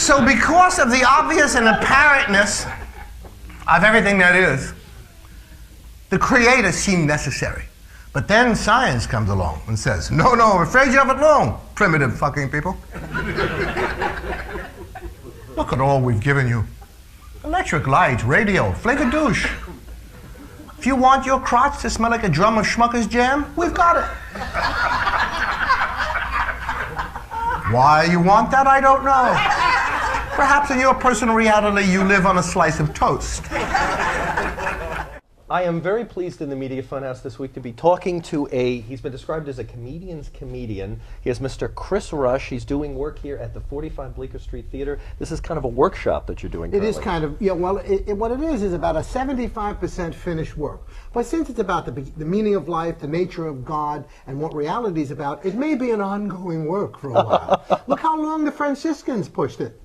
So because of the obvious and apparentness of everything that is, the Creator seemed necessary. But then science comes along and says, no, I'm afraid you have it wrong, primitive fucking people. Look at all we've given you. Electric light, radio, flavored douche. If you want your crotch to smell like a drum of Schmucker's jam, we've got it. Why you want that, I don't know. Perhaps in your personal reality, you live on a slice of toast. I am very pleased in the Media Funhouse this week to be talking to he's been described as a comedian's comedian. He is Mr. Chris Rush. He's doing work here at the 45 Bleecker Street Theater. This is kind of a workshop that you're doing currently. It is kind of, yeah, well, what it is about a 75% finished work. But since it's about the meaning of life, the nature of God, and what reality is about, it may be an ongoing work for a while. Look how long the Franciscans pushed it.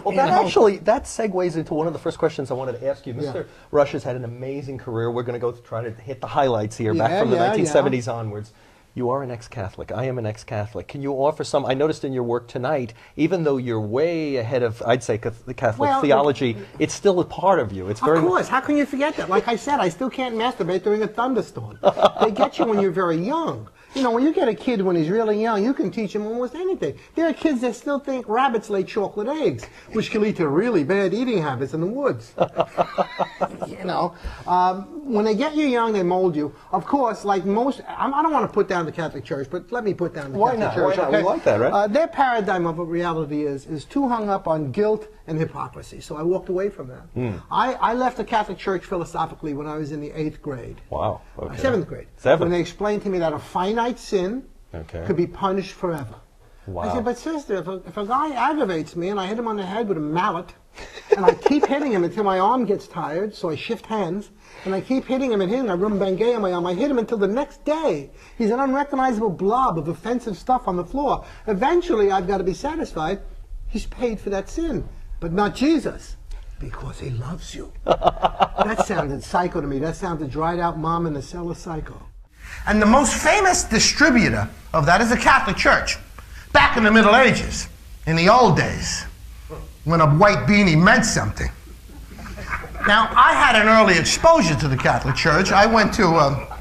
Well, that segues into one of the first questions I wanted to ask you. Mr. Rush has had an amazing career. We're going to go try to hit the highlights here, back from the 1970s onwards. You are an ex-Catholic. I am an ex-Catholic. Can you offer some? I noticed in your work tonight, even though you're way ahead of, I'd say, the Catholic theology, it's still a part of you. It's very. Of course. How can you forget that? Like I said, I still can't masturbate during a thunderstorm. They get you when you're very young. You know, when you get a kid when he's really young, you can teach him almost anything. There are kids that still think rabbits lay chocolate eggs, which can lead to really bad eating habits in the woods. You know, when they get you young, they mold you. Of course, like most, I don't want to put down the Catholic Church, but let me put down the Catholic Church. Why not? Okay? We like that, right? Their paradigm of what reality is too hung up on guilt and hypocrisy. So I walked away from that. I left the Catholic Church philosophically when I was in the 8th grade. Wow. Okay. 7th grade. When they explained to me that a finite sin could be punished forever. Wow. I said, but sister, if a guy aggravates me and I hit him on the head with a mallet, and I keep hitting him until my arm gets tired, so I shift hands, and I keep hitting him and hitting him, I rub Bengay on my arm, I hit him until the next day. He's an unrecognizable blob of offensive stuff on the floor. Eventually, I've got to be satisfied. He's paid for that sin, but not Jesus, because he loves you. That sounded psycho to me. That sounded dried out mom in the cellar psycho. And the most famous distributor of that is the Catholic Church. Back in the Middle Ages, in the old days, when a white beanie meant something. Now, I had an early exposure to the Catholic Church. I went to a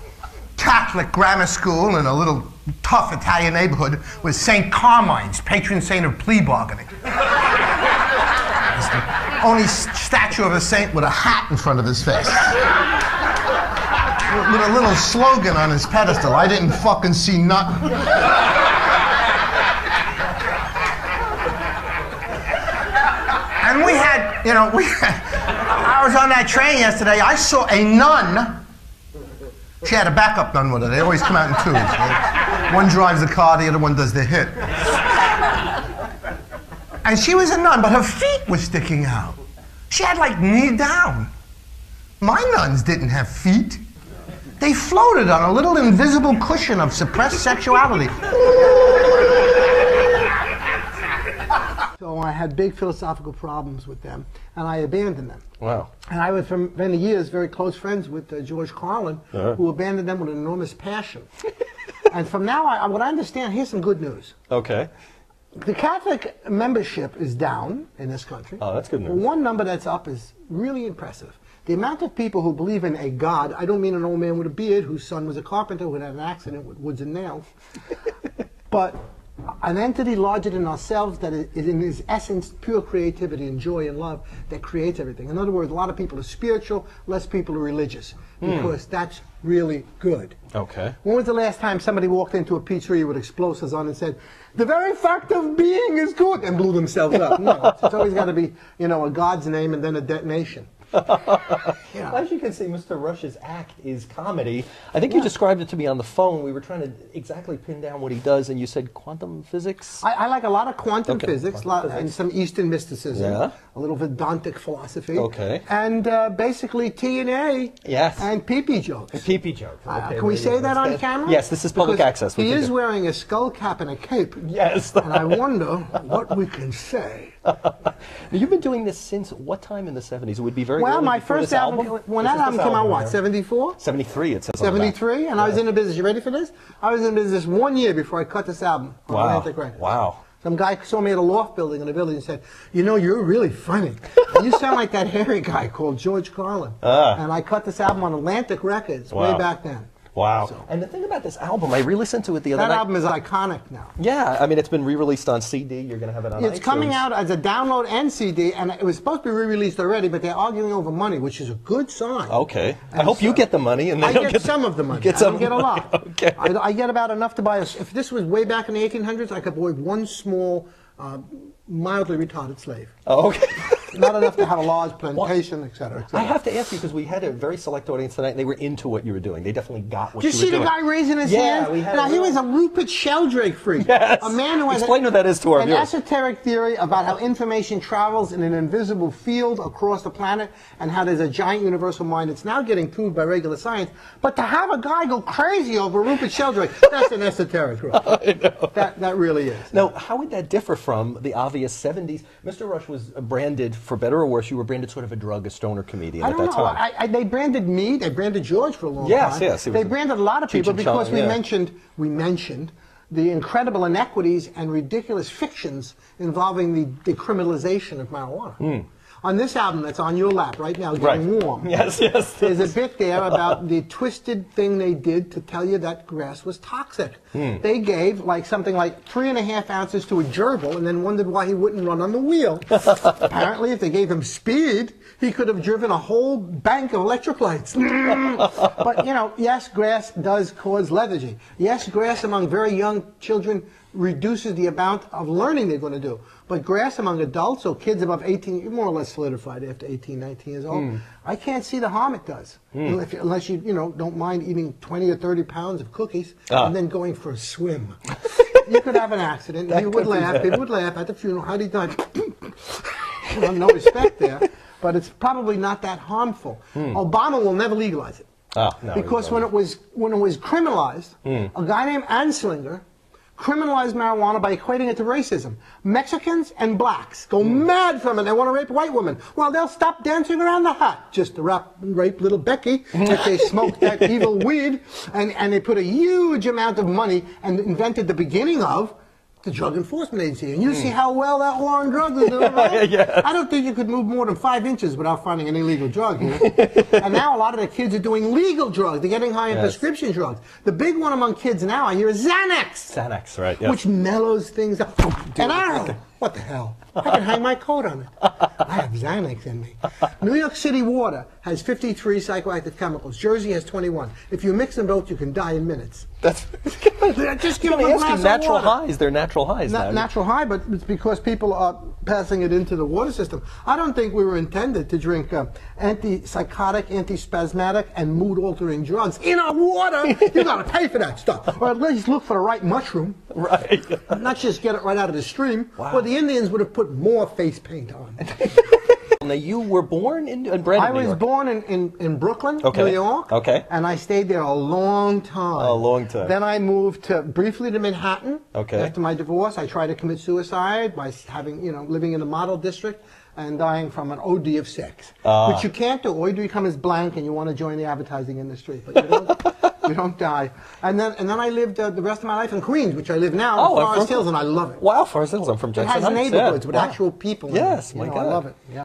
Catholic grammar school in a little tough Italian neighborhood with St. Carmine's, patron saint of plea bargaining. It's the only statue of a saint with a hat in front of his face. With a little slogan on his pedestal, I didn't fucking see nothing. And we had, you know, I was on that train yesterday, I saw a nun. She had a backup nun with her. They always come out in twos. Right? One drives the car, the other one does the hit. And she was a nun, but her feet were sticking out. She had like knee down. My nuns didn't have feet. They floated on a little invisible cushion of suppressed sexuality. So I had big philosophical problems with them, and I abandoned them. Wow. And I was, for many years, very close friends with George Carlin, who abandoned them with an enormous passion. And from now on, what I understand, here's some good news. Okay. The Catholic membership is down in this country. Oh, that's good news. One number that's up is really impressive. The amount of people who believe in a God, I don't mean an old man with a beard whose son was a carpenter who had an accident with woods and nails, but an entity larger than ourselves that is in its essence pure creativity and joy and love that creates everything. In other words, a lot of people are spiritual, less people are religious, because that's really good. Okay. When was the last time somebody walked into a pizzeria with explosives on and said, the very fact of being is good, and blew themselves up? No, it's always got to be, you know, a God's name and then a detonation. Yeah. As you can see, Mr. Rush's act is comedy. I think you described it to me on the phone. We were trying to exactly pin down what he does, and you said quantum physics? I like a lot of quantum physics, and some Eastern mysticism, a little Vedantic philosophy, and basically T&A and pee-pee jokes. Pee-pee jokes. Can we say that on camera? Yes, this is public access. He is wearing a skull cap and a cape. Yes. And I wonder what we can say. You've been doing this since what time in the 70s? It would be very well, my first album, when that album came out, what, 74? 73, it says 73, and I was in the business, you ready for this? I was in business 1 year before I cut this album. Wow. Wow. Some guy saw me at a loft building in the village and said, "You know, you're really funny. You sound like that hairy guy called George Carlin." And I cut this album on Atlantic Records way back then. Wow. And the thing about this album, I re-listened to it the other night. That album is iconic now. Yeah, I mean, it's been re-released on CD. You're going to have it on iTunes. It's coming out as a download and CD, and it was supposed to be re-released already, but they're arguing over money, which is a good sign. Okay. I hope you get the money. And they I don't get some of the money. I don't get a lot. Okay. I get about enough to buy if this was way back in the 1800s, I could avoid one small, mildly retarded slave. Oh, okay. Not enough to have a large plantation, et cetera, et cetera. I have to ask you, because we had a very select audience tonight, and they were into what you were doing. They definitely got what you were doing. Did you see the guy raising his hand? We had now, he was a Rupert Sheldrake freak. Yes. A man who has Explain what that is to our an viewers. esoteric theory about how information travels in an invisible field across the planet and how there's a giant universal mind. It's now getting proved by regular science. But to have a guy go crazy over Rupert Sheldrake, that's an esoteric group. I know. That really is. Now, how would that differ from the obvious 70s? Mr. Rush was branded, for better or worse, you were branded sort of a drug, a stoner comedian at that time. They branded me, they branded George for a long time. Yes. They branded a lot of people because we mentioned the incredible inequities and ridiculous fictions involving the decriminalization of marijuana. On this album that's on your lap right now, Getting Warm, yes. there's a bit there about the twisted thing they did to tell you that grass was toxic. They gave something like 3.5 ounces to a gerbil and then wondered why he wouldn't run on the wheel. Apparently, if they gave him speed, he could have driven a whole bank of electric lights. But, yes, grass does cause lethargy. Yes, grass among very young children reduces the amount of learning they're going to do. But grass among adults, or kids above 18, you're more or less solidified after 18, 19 years old. I can't see the harm it does. Unless you, don't mind eating 20 or 30 pounds of cookies and then going for a swim. You could have an accident, and you would laugh. People would laugh at the funeral. How'd he die? No respect there. But it's probably not that harmful. Obama will never legalize it. Because when it was criminalized, a guy named Anslinger criminalized marijuana by equating it to racism. Mexicans and blacks go mad from it. They want to rape white women. Well, they'll stop dancing around the hut just to rape little Becky if they smoke that evil weed. And they put a huge amount of money and invented the beginning of the Drug Enforcement Agency. And you see how well that war on drugs is doing, right? Yes. I don't think you could move more than 5 inches without finding an illegal drug here. And now a lot of the kids are doing legal drugs. They're getting high in prescription drugs. The big one among kids now, I hear, is Xanax. Xanax, right, yeah. Which mellows things up. An arrow. What the hell? I can hang my coat on it. I have Xanax in me. New York City water has 53 psychoactive chemicals. Jersey has 21. If you mix them both, you can die in minutes. That's just give them a glass of natural water. highs. They're natural highs now. Natural high, but it's because people are passing it into the water system. I don't think we were intended to drink antipsychotic, antispasmodic, and mood-altering drugs in our water. You got to pay for that stuff, or at least look for the right mushroom. Right. Not just get it right out of the stream. Wow. Well, the Indians would have put more face paint on. Now, you were born and bred in New York. I was born in Brooklyn, Okay. New York. Okay. And I stayed there a long time. A long time. Then I moved briefly to Manhattan. Okay. After my divorce, I tried to commit suicide by living in the model district and dying from an OD of sex, which you can't do. All you do, you come as blank and you want to join the advertising industry, but you don't die. And then I lived the rest of my life in Queens, which I live now in Forest Hills, and I love it. Wow, Forest Hills. I'm from Jackson Heights. It has neighborhoods with actual people. Yes, in it. my God. I love it. Yeah.